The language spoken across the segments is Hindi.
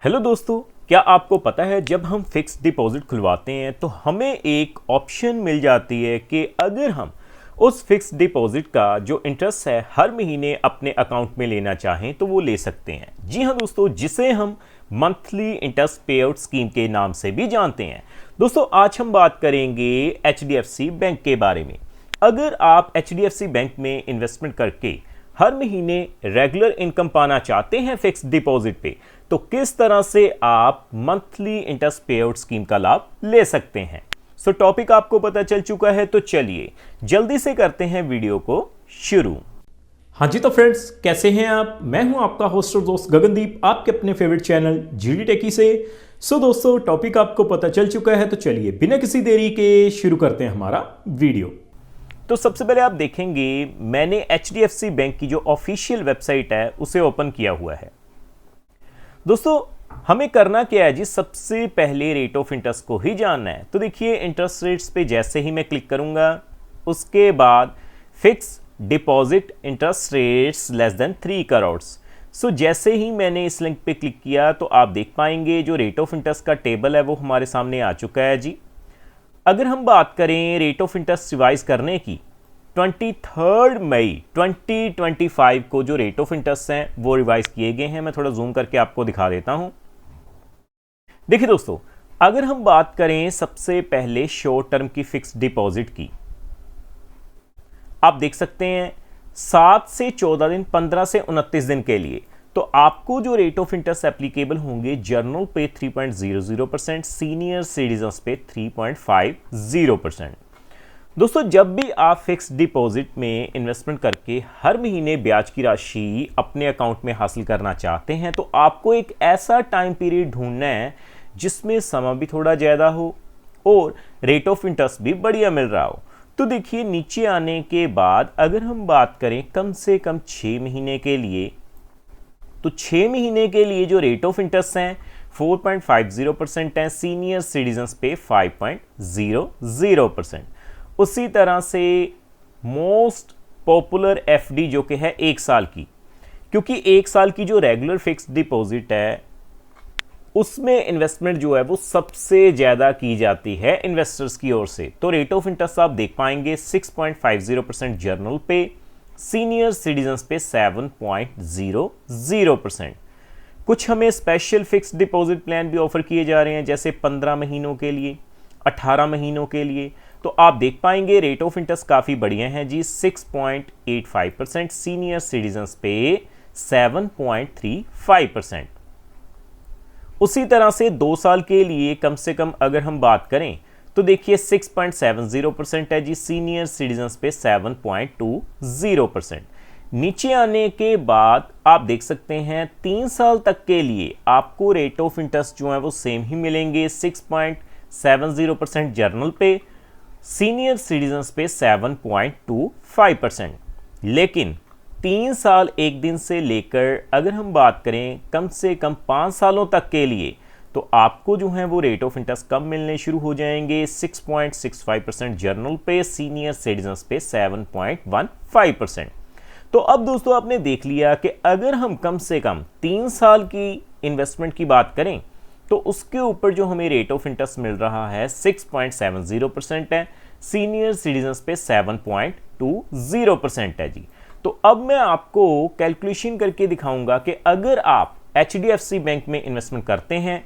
हेलो दोस्तों, क्या आपको पता है जब हम फिक्स डिपॉजिट खुलवाते हैं तो हमें एक ऑप्शन मिल जाती है कि अगर हम उस फिक्स डिपॉजिट का जो इंटरेस्ट है हर महीने अपने अकाउंट में लेना चाहें तो वो ले सकते हैं। जी हाँ दोस्तों, जिसे हम मंथली इंटरेस्ट पे आउट स्कीम के नाम से भी जानते हैं। दोस्तों, आज हम बात करेंगे HDFC बैंक के बारे में। अगर आप HDFC बैंक में इन्वेस्टमेंट करके हर महीने रेगुलर इनकम पाना चाहते हैं फिक्स डिपॉजिट पे, तो किस तरह से आप मंथली इंटरेस्ट पे आउट स्कीम का लाभ ले सकते हैं। सो टॉपिक आपको पता चल चुका है, तो चलिए जल्दी से करते हैं वीडियो को शुरू। हाँ जी, तो फ्रेंड्स कैसे हैं आप? मैं हूं आपका होस्ट और दोस्त गगनदीप, आपके अपने फेवरेट चैनल जीडी टेकी से। सो दोस्तों, टॉपिक आपको पता चल चुका है, तो चलिए बिना किसी देरी के शुरू करते हैं हमारा वीडियो। तो सबसे पहले आप देखेंगे मैंने HDFC बैंक की जो ऑफिशियल वेबसाइट है उसे ओपन किया हुआ है। दोस्तों, हमें करना क्या है जी, सबसे पहले रेट ऑफ इंटरेस्ट को ही जानना है। तो देखिए, इंटरेस्ट रेट्स पे जैसे ही मैं क्लिक करूंगा, उसके बाद fix deposit interest rates less than 3 crore. So जैसे ही मैंने इस लिंक पे क्लिक किया तो आप देख पाएंगे जो रेट ऑफ इंटरेस्ट का टेबल है वो हमारे सामने आ चुका है जी। अगर हम बात करें रेट ऑफ इंटरेस्ट रिवाइज करने की, 23 मई 2025 को जो रेट ऑफ इंटरेस्ट हैं वो रिवाइज किए गए हैं। मैं थोड़ा जूम करके आपको दिखा देता हूं। देखिए दोस्तों, अगर हम बात करें सबसे पहले शॉर्ट टर्म की फिक्स डिपॉजिट की, आप देख सकते हैं 7 से 14 दिन, 15 से 29 दिन के लिए तो आपको जो रेट ऑफ इंटरेस्ट एप्लीकेबल होंगे, जर्नल पे 3.00%, सीनियर सिटीजन्स पे 3.50%। दोस्तों, जब भी आप फिक्स डिपॉजिट में इन्वेस्टमेंट करके हर महीने ब्याज की राशि अपने अकाउंट में हासिल करना चाहते हैं तो आपको एक ऐसा टाइम पीरियड ढूंढना है जिसमें समय भी थोड़ा ज़्यादा हो और रेट ऑफ इंटरेस्ट भी बढ़िया मिल रहा हो। तो देखिए, नीचे आने के बाद अगर हम बात करें कम से कम 6 महीने के लिए, तो 6 महीने के लिए जो रेट ऑफ इंटरेस्ट हैं 4.50% है, सीनियर सिटीजन्स पे 5.00%। उसी तरह से मोस्ट पॉपुलर FD जो कि है 1 साल की, क्योंकि 1 साल की जो रेगुलर फिक्स डिपॉजिट है उसमें इन्वेस्टमेंट जो है वो सबसे ज़्यादा की जाती है इन्वेस्टर्स की ओर से। तो रेट ऑफ इंटरेस्ट आप देख पाएंगे 6.50% जर्नल पे, सीनियर सिटीजन्स पे 7.00%। कुछ हमें स्पेशल फिक्स डिपॉजिट प्लान भी ऑफर किए जा रहे हैं, जैसे 15 महीनों के लिए, 18 महीनों के लिए। तो आप देख पाएंगे रेट ऑफ इंटरेस्ट काफ़ी बढ़िया है जी, 6.85%, सीनियर सिटीजन्स पे 7.35%। उसी तरह से 2 साल के लिए कम से कम अगर हम बात करें तो देखिए 6.70% है जी, सीनियर सिटीजन्स पे 7.20%। नीचे आने के बाद आप देख सकते हैं 3 साल तक के लिए आपको रेट ऑफ इंटरेस्ट जो है वो सेम ही मिलेंगे, 6.70% जर्नल पे, सीनियर सिटीजन्स पे 7.25%। लेकिन 3 साल 1 दिन से लेकर अगर हम बात करें कम से कम 5 सालों तक के लिए तो आपको जो है वो रेट ऑफ इंटरेस्ट कम मिलने शुरू हो जाएंगे, 6.65% जर्नल पे, सीनियर सिटीजन्स पे 7.15%। तो अब दोस्तों, आपने देख लिया कि अगर हम कम से कम 3 साल की इन्वेस्टमेंट की बात करें तो उसके ऊपर जो हमें रेट ऑफ इंटरेस्ट मिल रहा है 6.70% है, सीनियर सिटीजन्स पे 7.20% है जी। तो अब मैं आपको कैलकुलेशन करके दिखाऊंगा कि अगर आप HDFC बैंक में इन्वेस्टमेंट करते हैं,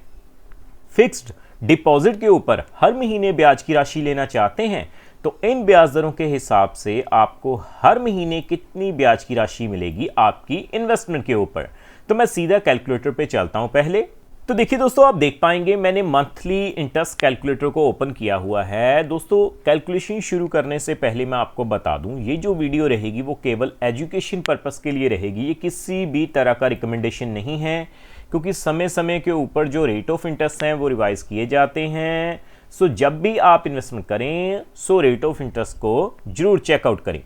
फिक्स्ड डिपॉजिट के ऊपर हर महीने ब्याज की राशि लेना चाहते हैं, तो इन ब्याज दरों के हिसाब से आपको हर महीने कितनी ब्याज की राशि मिलेगी आपकी इन्वेस्टमेंट के ऊपर। तो मैं सीधा कैलकुलेटर पे चलता हूं पहले। तो देखिए दोस्तों, आप देख पाएंगे मैंने मंथली इंटरेस्ट कैलकुलेटर को ओपन किया हुआ है। दोस्तों, कैलकुलेशन शुरू करने से पहले मैं आपको बता दूं, ये जो वीडियो रहेगी वो केवल एजुकेशन पर्पस के लिए रहेगी, ये किसी भी तरह का रिकमेंडेशन नहीं है, क्योंकि समय समय के ऊपर जो रेट ऑफ इंटरेस्ट हैं वो रिवाइज किए जाते हैं। सो जब भी आप इन्वेस्टमेंट करें सो रेट ऑफ इंटरेस्ट को जरूर चेकआउट करें।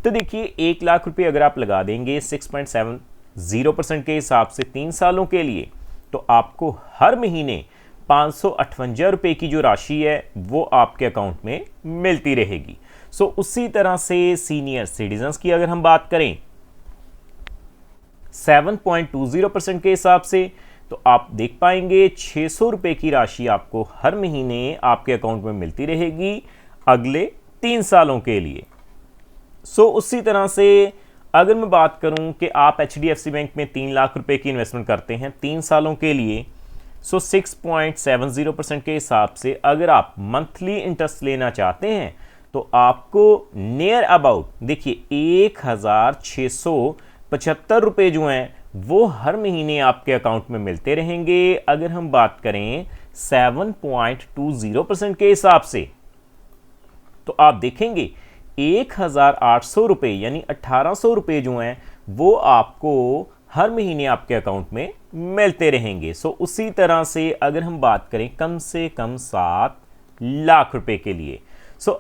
तो देखिए, 1 लाख रुपये अगर आप लगा देंगे 6.70% के हिसाब से 3 सालों के लिए, तो आपको हर महीने 558 रुपये की जो राशि है वो आपके अकाउंट में मिलती रहेगी। सो उसी तरह से सीनियर सिटीजन्स की अगर हम बात करें 7.20% के हिसाब से तो आप देख पाएंगे 600 रुपये की राशि आपको हर महीने आपके अकाउंट में मिलती रहेगी अगले 3 सालों के लिए। उसी तरह से अगर मैं बात करूं कि आप HDFC बैंक में 3 लाख रुपए की इन्वेस्टमेंट करते हैं 3 सालों के लिए, 6.70% के हिसाब से अगर आप मंथली इंटरेस्ट लेना चाहते हैं तो आपको नियर अबाउट देखिए 1675 रुपये जो हैं वो हर महीने आपके अकाउंट में मिलते रहेंगे। अगर हम बात करें 7.20% के हिसाब से तो आप देखेंगे 1800 रुपये यानी 1800 रुपये जो हैं वो आपको हर महीने आपके अकाउंट में मिलते रहेंगे। उसी तरह से अगर हम बात करें कम से कम 7 लाख रुपए के लिए,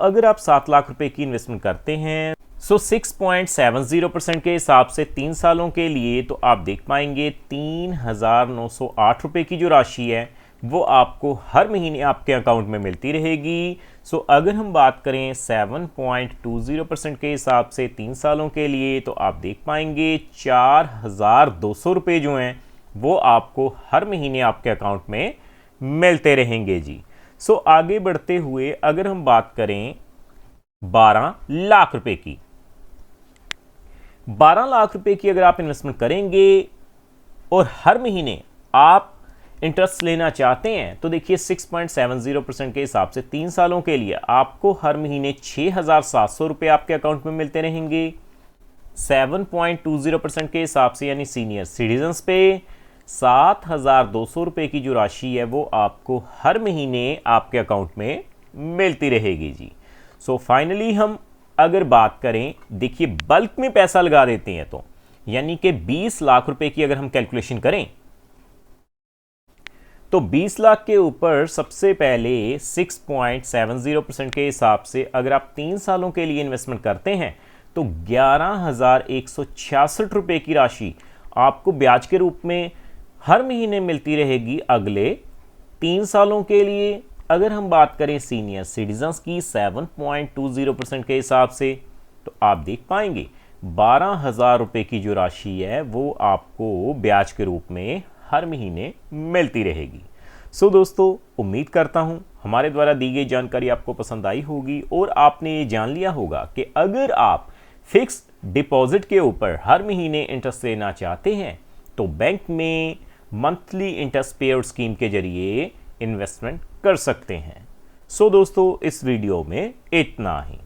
अगर आप 7 लाख रुपए की इन्वेस्टमेंट करते हैं 6.70% के हिसाब से 3 सालों के लिए, तो आप देख पाएंगे 3908 रुपये की जो राशि है वो आपको हर महीने आपके अकाउंट में मिलती रहेगी। अगर हम बात करें 7.20% के हिसाब से 3 सालों के लिए, तो आप देख पाएंगे 4200 रुपये जो हैं वो आपको हर महीने आपके अकाउंट में मिलते रहेंगे जी। आगे बढ़ते हुए अगर हम बात करें 12 लाख रुपए की, 12 लाख रुपए की अगर आप इन्वेस्टमेंट करेंगे और हर महीने आप इंटरेस्ट लेना चाहते हैं तो देखिए 6.70% के हिसाब से 3 सालों के लिए आपको हर महीने 6700 रुपये आपके अकाउंट में मिलते रहेंगे। 7.20% के हिसाब से यानी सीनियर सिटीजन्स पे 7200 रुपये की जो राशि है वो आपको हर महीने आपके अकाउंट में मिलती रहेगी जी। फाइनली हम अगर बात करें देखिए बल्क में पैसा लगा देते हैं तो यानी कि 20 लाख रुपए की अगर हम कैलकुलेशन करें तो 20 लाख के ऊपर सबसे पहले 6.70% के हिसाब से अगर आप 3 सालों के लिए इन्वेस्टमेंट करते हैं तो 11,166 रुपये की राशि आपको ब्याज के रूप में हर महीने मिलती रहेगी अगले 3 सालों के लिए। अगर हम बात करें सीनियर सिटीजन्स की 7.20% के हिसाब से तो आप देख पाएंगे 12,000 रुपये की जो राशि है वो आपको ब्याज के रूप में हर महीने मिलती रहेगी। दोस्तों उम्मीद करता हूं हमारे द्वारा दी गई जानकारी आपको पसंद आई होगी और आपने ये जान लिया होगा कि अगर आप फिक्स्ड डिपॉजिट के ऊपर हर महीने इंटरेस्ट लेना चाहते हैं तो बैंक में मंथली इंटरेस्ट पेआउट स्कीम के जरिए इन्वेस्टमेंट कर सकते हैं। दोस्तों इस वीडियो में इतना ही।